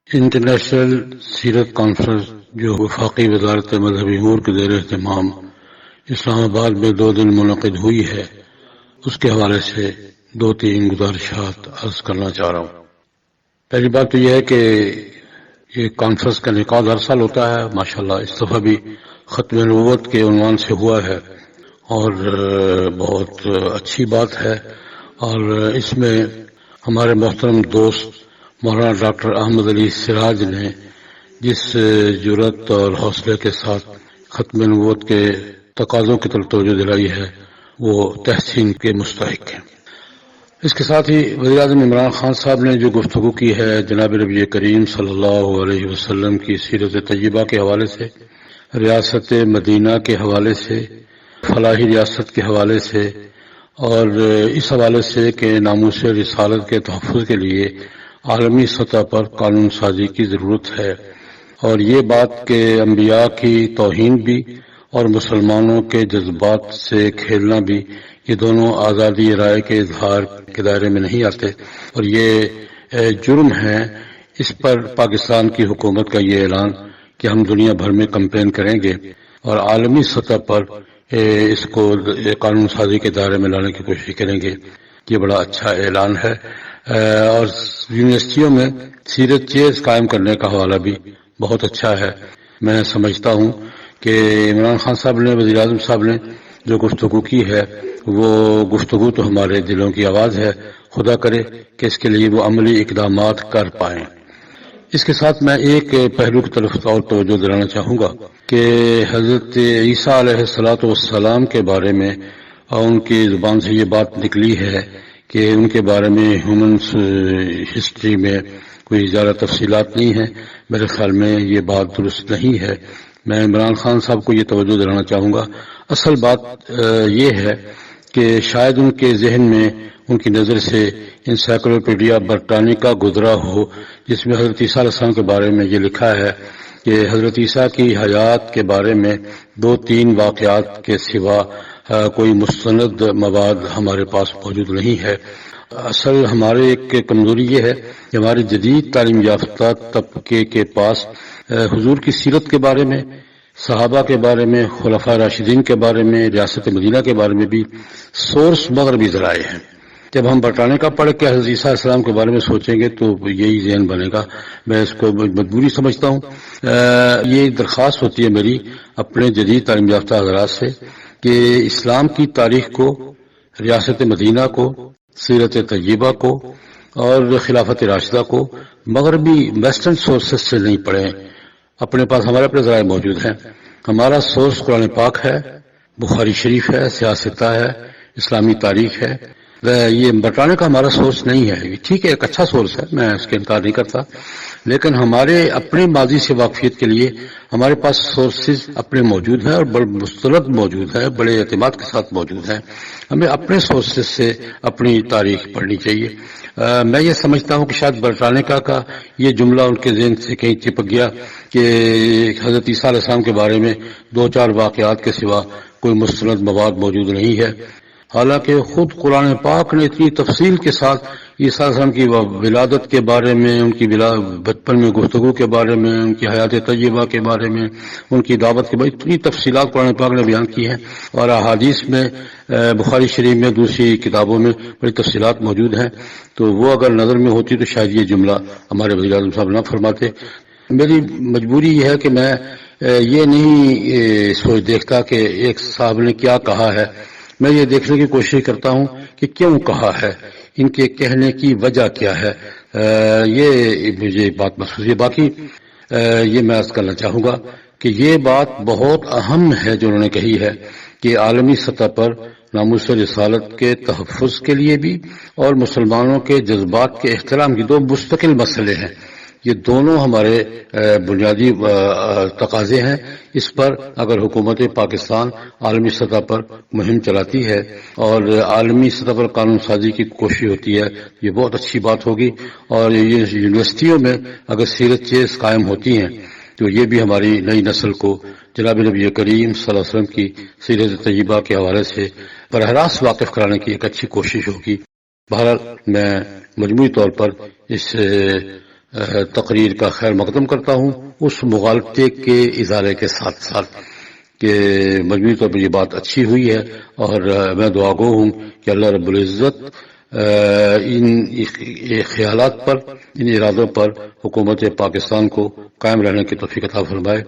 International سیرت conference جو وفاقی وزارت مذہبی امور کے زیر اہتمام اسلام آباد میں 2 دن منعقد ہوئی ہے، اس کے حوالے سے 2-3 گزارشات عرض کرنا چاہ رہا ہوں۔ پہلی بات تو یہ ہے کہ یہ کانفرنس کا انعقاد ہر سال ہوتا ہے، ماشاءاللہ اس دفعہ بھی ختم نبوت کے عنوان سے ہوا ہے اور بہت اچھی بات ہے۔ اور اس میں ہمارے محترم دوست مولانا ڈاکٹر احمد علی سراج نے جس جرأت اور حوصلے کے ساتھ ختم نبوت کے تقاضوں کی طرف توجہ دلائی ہے وہ تحسین کے مستحق ہیں۔ اس کے ساتھ ہی وزیر اعظم عمران خان صاحب نے جو گفتگو کی ہے جناب نبی کریم صلی اللہ علیہ وسلم کی سیرت طیبہ کے حوالے سے، ریاست مدینہ کے حوالے سے، فلاحی ریاست کے حوالے سے، اور اس حوالے سے کہ ناموس رسالت کے تحفظ کے لیے عالمی سطح پر قانون سازی کی ضرورت ہے، اور یہ بات کہ انبیاء کی توہین بھی اور مسلمانوں کے جذبات سے کھیلنا بھی، یہ دونوں آزادی رائے کے اظہار کے دائرے میں نہیں آتے اور یہ جرم ہے۔ اس پر پاکستان کی حکومت کا یہ اعلان کہ ہم دنیا بھر میں کمپین کریں گے اور عالمی سطح پر اس کو قانون سازی کے دائرے میں لانے کی کوشش کریں گے، یہ بڑا اچھا اعلان ہے۔ اور یونیورسٹیوں میں سیرت چیئرز قائم کرنے کا حوالہ بھی بہت اچھا ہے۔ میں سمجھتا ہوں کہ عمران خان صاحب نے، وزیر اعظم صاحب نے جو گفتگو کی ہے وہ گفتگو تو ہمارے دلوں کی آواز ہے، خدا کرے کہ اس کے لیے وہ عملی اقدامات کر پائیں۔ اس کے ساتھ میں ایک پہلو کی طرف اور توجہ دلانا چاہوں گا کہ حضرت عیسیٰ علیہ السلام کے بارے میں ان کی زبان سے یہ بات نکلی ہے کہ ان کے بارے میں ہیومنس ہسٹری میں کوئی زیادہ تفصیلات نہیں ہیں۔ میرے خیال میں یہ بات درست نہیں ہے۔ میں عمران خان صاحب کو یہ توجہ دلانا چاہوں گا، اصل بات یہ ہے کہ شاید ان کے ذہن میں، ان کی نظر سے انسائکلوپیڈیا برٹانیکا گزرا ہو جس میں حضرت عیسیٰ علیہ السلام کے بارے میں یہ لکھا ہے کہ حضرت عیسیٰ کی حیات کے بارے میں 2-3 واقعات کے سوا کوئی مستند مواد ہمارے پاس موجود نہیں ہے۔ اصل ہمارے ایک کمزوری یہ ہے کہ ہماری جدید تعلیم یافتہ طبقے کے پاس حضور کی سیرت کے بارے میں، صحابہ کے بارے میں، خلفاء راشدین کے بارے میں، ریاست مدینہ کے بارے میں بھی سورس مغربی ذرائع ہیں۔ جب ہم برٹانیہ کا پڑھ کے حضرت عیسیٰ علیہ السلام کے بارے میں سوچیں گے تو یہی ذہن بنے گا۔ میں اس کو مجبوری سمجھتا ہوں۔ یہ درخواست ہوتی ہے میری اپنے جدید تعلیم یافتہ حضرات سے کہ اسلام کی تاریخ کو، ریاست مدینہ کو، سیرت طیبہ کو اور خلافت راشدہ کو مغربی ویسٹرن سورسز سے نہیں پڑھیں۔ اپنے پاس ہمارے اپنے ذرائع موجود ہیں۔ ہمارا سورس قرآن پاک ہے، بخاری شریف ہے، سیاستہ ہے، اسلامی تاریخ ہے۔ یہ برٹانیہ کا ہمارا سورس نہیں ہے۔ ٹھیک ہے، ایک اچھا سورس ہے، میں اس کے انکار نہیں کرتا، لیکن ہمارے اپنے ماضی سے واقفیت کے لیے ہمارے پاس سورسز اپنے موجود ہیں اور بڑے مستند موجود ہیں، بڑے اعتماد کے ساتھ موجود ہیں۔ ہمیں اپنے سورسز سے اپنی تاریخ پڑھنی چاہیے۔ میں یہ سمجھتا ہوں کہ شاید برٹانیہ کا یہ جملہ ان کے ذہن سے کہیں چپک گیا کہ حضرت عیسیٰ علیہ السلام کے بارے میں 2-4 واقعات کے سوا کوئی مستند مواد موجود نہیں ہے، حالانکہ خود قرآن پاک نے اتنی تفصیل کے ساتھ عیسیٰ علیہ السلام کی ولادت کے بارے میں، ان کی بچپن میں گفتگو کے بارے میں، ان کی حیات طیبہ کے بارے میں، ان کی دعوت کے بارے میں اتنی تفصیلات قرآن پاک نے بیان کی ہیں، اور احادیث میں، بخاری شریف میں، دوسری کتابوں میں بڑی تفصیلات موجود ہیں۔ تو وہ اگر نظر میں ہوتی تو شاید یہ جملہ ہمارے وزیر اعظم صاحب نہ فرماتے۔ میری مجبوری یہ ہے کہ میں یہ نہیں سوچ دیکھتا کہ ایک صاحب نے کیا کہا ہے، میں یہ دیکھنے کی کوشش کرتا ہوں کہ کیوں کہا ہے، ان کے کہنے کی وجہ کیا ہے۔ یہ مجھے بات محسوس ہے۔ باقی یہ میں عرض کرنا چاہوں گا کہ یہ بات بہت اہم ہے جو انہوں نے کہی ہے کہ عالمی سطح پر ناموس رسالت کے تحفظ کے لیے بھی اور مسلمانوں کے جذبات کے احترام کی 2 مستقل مسئلے ہیں۔ یہ دونوں ہمارے بنیادی تقاضے ہیں۔ اس پر اگر حکومت پاکستان عالمی سطح پر مہم چلاتی ہے اور عالمی سطح پر قانون سازی کی کوشش ہوتی ہے، یہ بہت اچھی بات ہوگی۔ اور یہ یونیورسٹیوں میں اگر سیرت چیئرز قائم ہوتی ہیں تو یہ بھی ہماری نئی نسل کو جناب نبی کریم صلی اللہ علیہ وسلم کی سیرت طیبہ کے حوالے سے براہ راست واقف کرانے کی ایک اچھی کوشش ہوگی۔ بہرحال میں مجموعی طور پر اس تقریر کا خیر مقدم کرتا ہوں، اس مغالطے کے ازالے کے ساتھ ساتھ کہ مجموعی طور پر یہ بات اچھی ہوئی ہے، اور میں دعا گو ہوں کہ اللہ رب العزت ان خیالات پر، ان ارادوں پر حکومت پاکستان کو قائم رہنے کی توفیق عطا فرمائے۔